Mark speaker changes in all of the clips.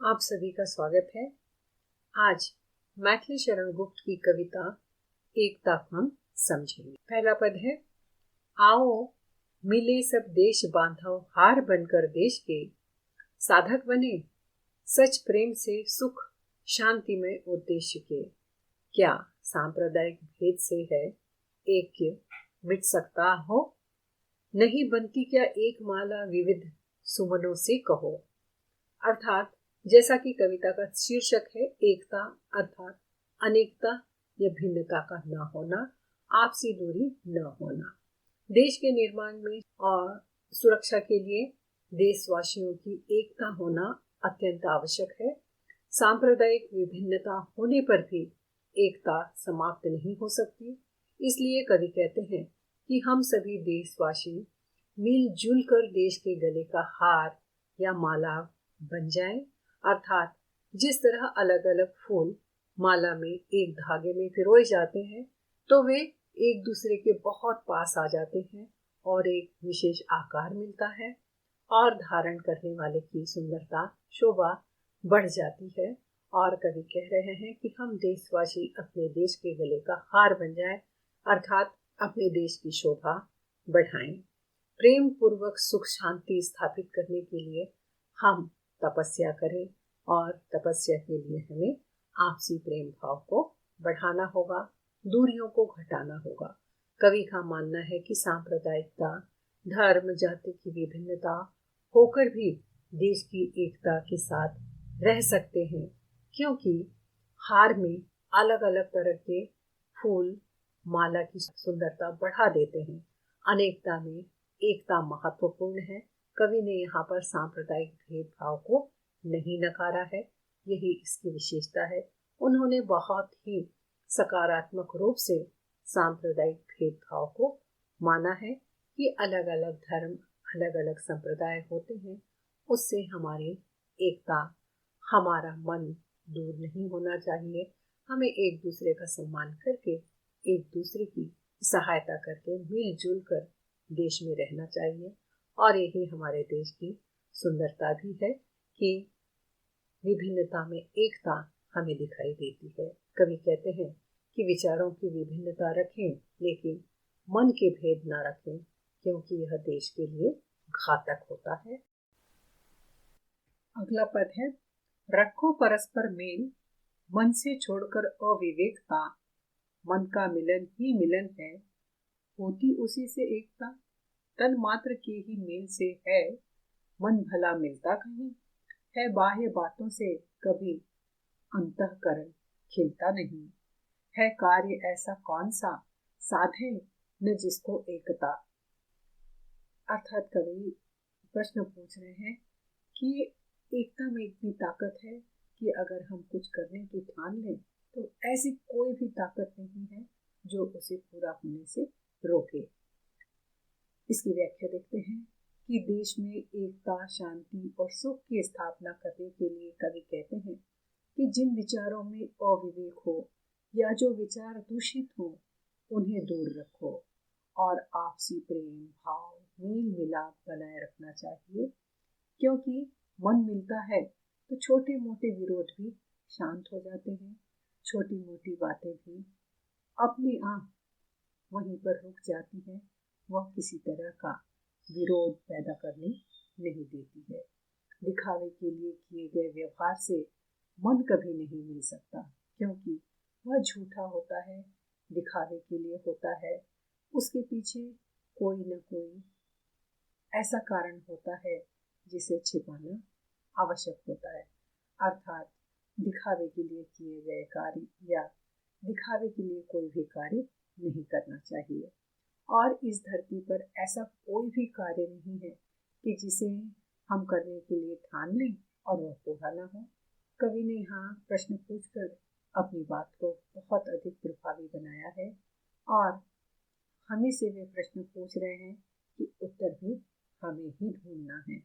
Speaker 1: आप सभी का स्वागत है। आज मैथिली शरण गुप्त की कविता एकता हम समझेंगे। पहला पद है, आओ मिले सब देश बांधव हार बनकर देश के, साधक बने सच प्रेम से सुख शांति में उद्देश्य के। क्या सांप्रदायिक भेद से है ऐक्य मिट सकता हो, नहीं बनती क्या एक माला विविध सुमनों से कहो। अर्थात जैसा कि कविता का शीर्षक है एकता, अर्थात अनेकता या भिन्नता का न होना, आपसी दूरी न होना। देश के निर्माण में और सुरक्षा के लिए देशवासियों की एकता होना अत्यंत आवश्यक है। सांप्रदायिक विभिन्नता होने पर भी एकता समाप्त नहीं हो सकती। इसलिए कवि कहते हैं कि हम सभी देशवासी मिलजुल कर देश के गले का हार या माला बन जाएं। अर्थात जिस तरह अलग अलग फूल माला में एक धागे में पिरोए जाते हैं तो वे एक दूसरे के बहुत पास आ जाते हैं और एक विशेष आकार मिलता है और धारण करने वाले की सुंदरता शोभा बढ़ जाती है। और कवि कह रहे हैं कि हम देशवासी अपने देश के गले का हार बन जाएं, अर्थात अपने देश की शोभा बढ़ाएं। प्रेम पूर्वक सुख शांति स्थापित करने के लिए हम तपस्या करें और तपस्या के लिए हमें आपसी प्रेम भाव को बढ़ाना होगा, दूरियों को घटाना होगा। कवि का मानना है कि सांप्रदायिकता, धर्म, जाति की विभिन्नता होकर भी देश की एकता के साथ रह सकते हैं, क्योंकि हार में अलग अलग तरह के फूल माला की सुंदरता बढ़ा देते हैं। अनेकता में एकता महत्वपूर्ण है। कवि ने यहाँ पर सांप्रदायिक भेदभाव को नहीं नकारा है, यही इसकी विशेषता है। उन्होंने बहुत ही सकारात्मक रूप से सांप्रदायिक भेदभाव को माना है कि अलग अलग धर्म, अलग अलग संप्रदाय होते हैं, उससे हमारी एकता, हमारा मन दूर नहीं होना चाहिए। हमें एक दूसरे का सम्मान करके, एक दूसरे की सहायता करके मिलजुल कर देश में रहना चाहिए। और यही हमारे देश की सुंदरता भी है कि विभिन्नता में एकता हमें दिखाई देती है। कवि कहते हैं कि विचारों की विभिन्नता रखें लेकिन मन के भेद ना रखें, क्योंकि यह देश के लिए घातक होता है। अगला पद है, रखो परस्पर मेल मन से छोड़कर अविवेकता, मन का मिलन ही मिलन है होती उसी से एकता, तन मात्र के ही मेल से है मन भला मिलता कहीं, है बाह्य बातों से कभी अंतःकरण खिलता नहीं, है कार्य ऐसा कौन सा साधे न जिसको एकता। अर्थात कवि प्रश्न पूछ रहे हैं कि एकता में इतनी ताकत है कि अगर हम कुछ करने की ठान लें तो ऐसी कोई भी ताकत नहीं है जो उसे पूरा होने से रोके। इसकी व्याख्या देखते हैं कि देश में एकता, शांति और सुख की स्थापना करने के लिए कवि कहते हैं कि जिन विचारों में अविवेक हो या जो विचार दूषित हो उन्हें दूर रखो और आपसी प्रेम भाव मेल मिलाप बनाए रखना चाहिए, क्योंकि मन मिलता है तो छोटे मोटे विरोध भी शांत हो जाते हैं, छोटी मोटी बातें भी अपने आप वहीं पर रुक जाती हैं, वह किसी तरह का विरोध पैदा करने नहीं देती है। दिखावे के लिए किए गए व्यवहार से मन कभी नहीं मिल सकता, क्योंकि वह झूठा होता है, दिखावे के लिए होता है, उसके पीछे कोई न कोई ऐसा कारण होता है जिसे छिपाना आवश्यक होता है। अर्थात दिखावे के लिए किए गए कार्य या दिखावे के लिए कोई भी कार्य नहीं करना चाहिए। और इस धरती पर ऐसा कोई भी कार्य नहीं है कि जिसे हम करने के लिए ठान लें और वह पूरा ना हो। कवि ने यहाँ प्रश्न पूछकर अपनी बात को बहुत अधिक प्रभावी बनाया है और हमें से वे प्रश्न पूछ रहे हैं कि उत्तर भी हमें ही ढूंढना है।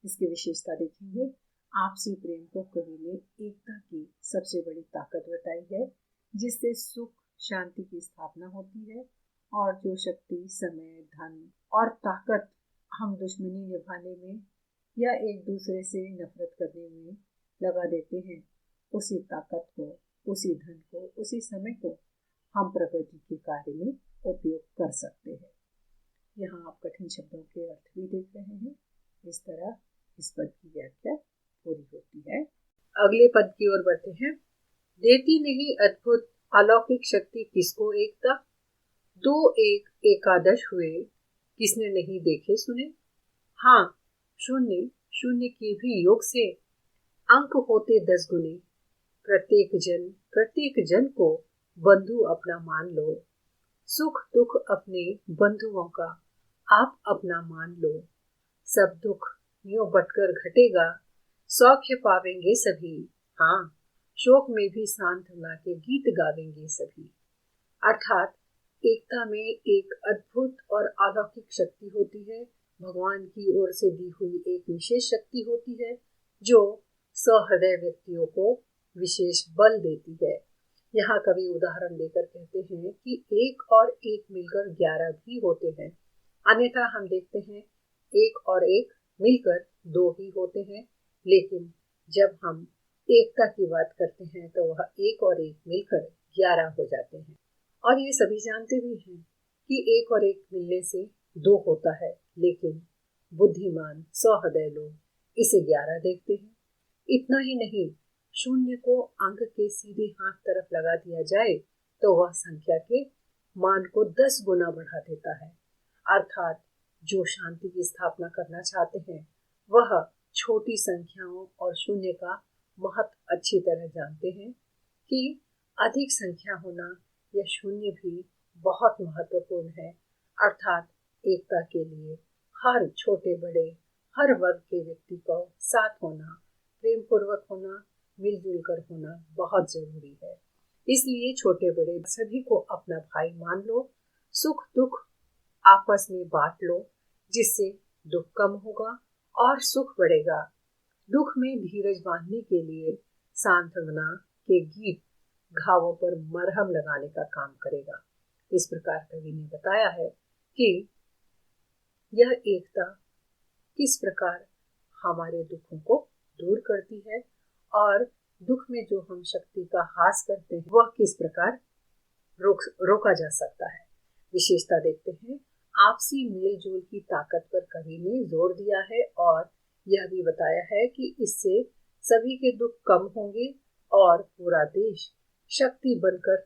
Speaker 1: इसकी विशेषता देखेंगे। आपसी प्रेम को कवि ने एकता की सबसे बड़ी ताकत बताई है, जिससे सुख शांति की स्थापना होती है और जो शक्ति, समय, धन और ताकत हम दुश्मनी निभाने में या एक दूसरे से नफरत करने में लगा देते हैं, उसी ताकत को, उसी धन को, उसी समय को हम प्रकृति के कार्य में उपयोग कर सकते हैं। यहाँ आप कठिन शब्दों के अर्थ भी देख रहे हैं। इस तरह इस पद की व्याख्या पूरी होती है। अगले पद की ओर बढ़ते हैं। देती नहीं अद्भुत अलौकिक शक्ति किसको एकता, दो एक एकादश हुए, किसने नहीं देखे सुने। हाँ, शून्य शून्य के भी योग से अंक होते 10 गुने, प्रत्येक जन को बंधु अपना मान लो, सुख दुख अपने बंधुओं का आप अपना मान लो, सब दुख यूं बटकर घटेगा, सौख्य पावेंगे सभी। हाँ, शोक में भी सांत्वना के गीत गावेंगे सभी। अर्थात एकता में एक अद्भुत और अलौकिक शक्ति होती है, भगवान की ओर से दी हुई एक विशेष शक्ति होती है जो सहृदय व्यक्तियों को विशेष बल देती है। यहाँ कवि उदाहरण देकर कहते हैं कि एक और एक मिलकर 11 भी होते हैं, अन्यथा हम देखते हैं एक और एक मिलकर 2 ही होते हैं, लेकिन जब हम एकता की बात करते हैं तो वह एक और एक मिलकर 11 हो जाते हैं। और ये सभी जानते भी हैं कि एक और एक मिलने से 2 होता है, लेकिन बुद्धिमान सहृदय लोग इसे 11 देखते हैं। इतना ही नहीं, शून्य को अंक के सीधे हाथ तरफ लगा दिया जाए तो वह संख्या के मान को 10 गुना बढ़ा देता है। अर्थात जो शांति की स्थापना करना चाहते हैं वह छोटी संख्याओं और शून्य का महत्व अच्छी तरह जानते हैं कि अधिक संख्या होना या शून्य भी बहुत महत्वपूर्ण है। अर्थात एकता के लिए हर छोटे बड़े हर वर्ग के व्यक्ति को साथ होना, प्रेम पूर्वक होना, मिलजुल कर होना बहुत जरूरी है। इसलिए छोटे बड़े सभी को अपना भाई मान लो, सुख दुख आपस में बांट लो, जिससे दुख कम होगा और सुख बढ़ेगा। दुख में धीरज बांधने के लिए सांत्वना के गीत घावों पर मरहम लगाने का काम करेगा। इस प्रकार कवि ने बताया है कि यह एकता किस प्रकार हमारे दुखों को दूर करती है और दुख में जो हम शक्ति का हास करते हैं वह किस प्रकार रोका जा सकता है। विशेषता देखते हैं, आपसी मेलजोल की ताकत पर कवि ने जोर दिया है और यह भी बताया है कि इससे सभी के दुख कम होंगे और पूरा देश शक्ति बनकर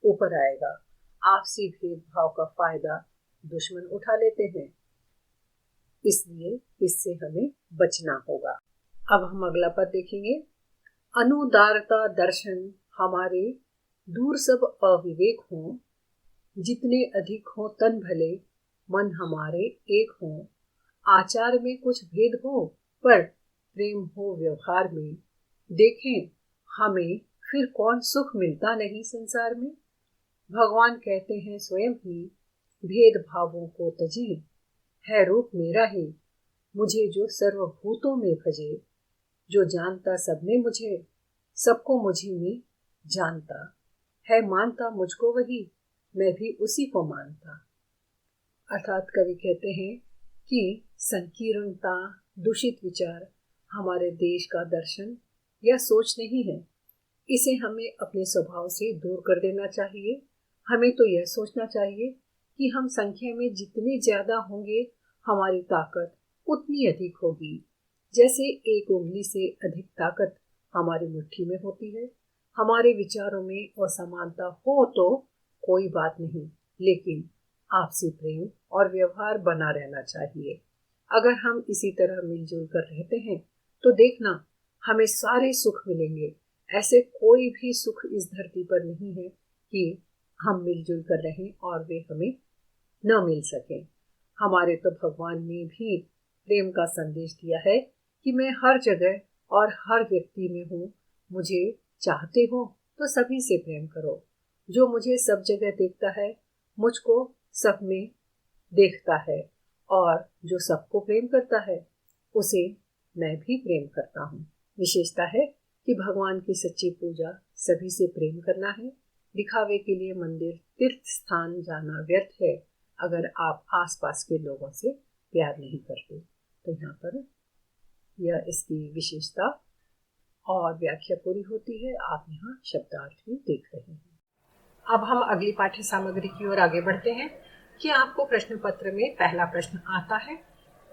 Speaker 1: ऊपर आएगा। आपसी भेदभाव का फायदा दुश्मन उठा लेते हैं, इसलिए इससे हमें बचना होगा। अब हम अगला पद देखेंगे। अनुदारता दर्शन हमारे दूर सब अविवेक हों, जितने अधिक हो तन भले मन हमारे एक हों, आचार में कुछ भेद हो पर प्रेम हो व्यवहार में, देखें हमें फिर कौन सुख मिलता नहीं संसार में। भगवान कहते हैं स्वयं ही, भेद भावों को तजी, है रूप मेरा ही, मुझे जो सर्वभूतों में भजे, जो जानता सबने मुझे, सबको मुझी में जानता, है मानता मुझको वही, मैं भी उसी को मानता। अर्थात कवि कहते हैं कि संकीर्णता, दूषित विचार हमारे देश का दर्शन या सोच नहीं है। इसे हमें अपने स्वभाव से दूर कर देना चाहिए। हमें तो यह सोचना चाहिए कि हम संख्या में जितने ज्यादा होंगे हमारी ताकत उतनी अधिक होगी। जैसे एक उंगली से अधिक ताकत हमारी मुट्ठी में होती है। हमारे विचारों में असमानता हो तो कोई बात नहीं, लेकिन आपसी प्रेम और व्यवहार बना रहना चाहिए। अगर हम इसी तरह मिलजुल कर रहते हैं तो देखना हमें सारे सुख मिलेंगे। ऐसे कोई भी सुख इस धरती पर नहीं है कि हम मिलजुल कर रहें और वे हमें न मिल सके। हमारे तो भगवान ने भी प्रेम का संदेश दिया है कि मैं हर जगह और हर व्यक्ति में हूँ। मुझे चाहते हो तो सभी से प्रेम करो। जो मुझे सब जगह देखता है मुझको सब में देखता है, और जो सबको प्रेम करता है उसे मैं भी प्रेम करता हूँ। विशेषता है कि भगवान की सच्ची पूजा सभी से प्रेम करना है। दिखावे के लिए मंदिर तीर्थ स्थान जाना व्यर्थ है अगर आप आसपास के लोगों से प्यार नहीं करते। तो यहाँ पर यह इसकी विशेषता और व्याख्या पूरी होती है। आप यहाँ शब्दार्थ भी देख रहे हैं। अब हम अगली पाठ्य सामग्री की ओर आगे बढ़ते हैं कि आपको प्रश्न पत्र में पहला प्रश्न आता है।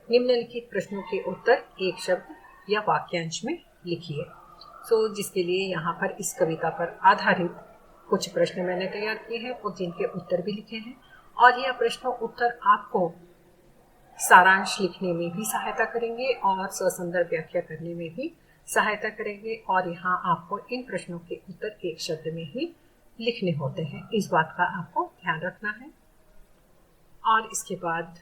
Speaker 1: निम्नलिखित प्रश्नों के उत्तर एक शब्द या वाक्यांश में लिखिए। जिसके लिए यहाँ पर इस कविता पर आधारित कुछ प्रश्न मैंने तैयार किए हैं और जिनके उत्तर भी लिखे हैं, और यह प्रश्न उत्तर आपको सारांश लिखने में भी सहायता करेंगे और ससंदर्भ व्याख्या करने में भी सहायता करेंगे। और यहाँ आपको इन प्रश्नों के उत्तर एक शब्द में ही लिखने होते हैं, इस बात का आपको ध्यान रखना है। और इसके बाद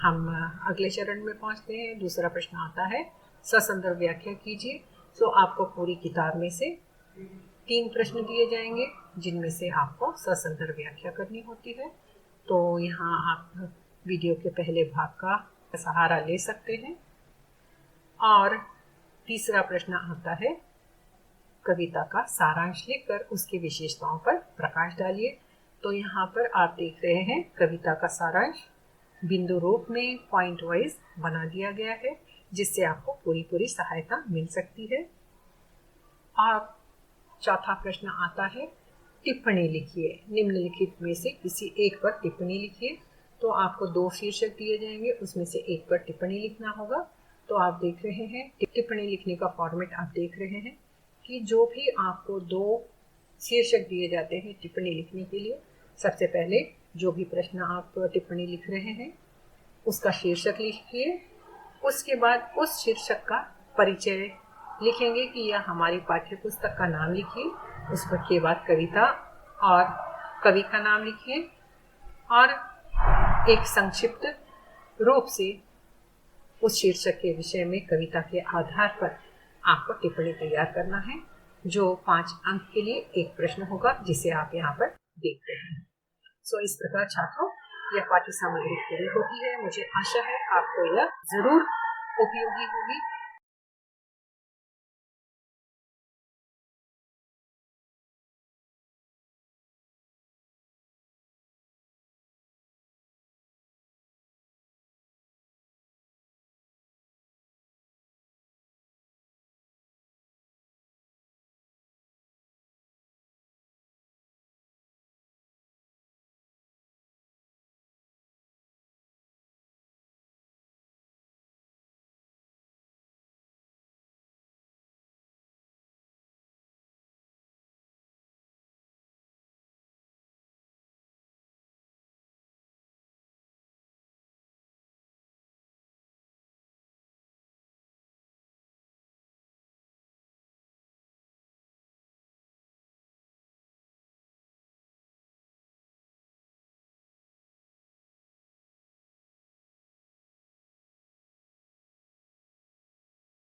Speaker 1: हम अगले चरण में पहुंचते हैं। दूसरा प्रश्न आता है ससंदर्भ व्याख्या कीजिए। आपको पूरी किताब में से 3 प्रश्न दिए जाएंगे जिनमें से आपको ससंदर्भ व्याख्या करनी होती है। यहाँ आप वीडियो के पहले भाग का सहारा ले सकते हैं। और तीसरा प्रश्न आता है कविता का सारांश लिखकर उसकी विशेषताओं पर प्रकाश डालिए। यहाँ पर आप देख रहे हैं कविता का सारांश बिंदु रूप में पॉइंट वाइज बना दिया गया है, जिससे आपको पूरी सहायता मिल सकती है। और चौथा प्रश्न आता है टिप्पणी लिखिए। निम्नलिखित में से किसी एक पर टिप्पणी लिखिए। आपको 2 शीर्षक दिए जाएंगे, उसमें से एक पर टिप्पणी लिखना होगा। आप देख रहे हैं टिप्पणी लिखने का फॉर्मेट आप देख रहे हैं कि जो भी आपको 2 शीर्षक दिए जाते हैं टिप्पणी लिखने के लिए, सबसे पहले जो भी प्रश्न आप टिप्पणी लिख रहे हैं उसका शीर्षक लिखिए। उसके बाद उस शीर्षक का परिचय लिखेंगे कि यह हमारी पाठ्य पुस्तक का नाम लिखिए। उसके बाद कविता और कवि का नाम लिखिए और एक संक्षिप्त रूप से उस शीर्षक के विषय में कविता के आधार पर आपको टिप्पणी तैयार करना है, जो 5 अंक के लिए एक प्रश्न होगा, जिसे आप यहाँ पर देख रहे हैं। इस प्रकार छात्रों यह पाठ्य सामग्री पूरी होती है। मुझे आशा है आपको यह जरूर उपयोगी होगी।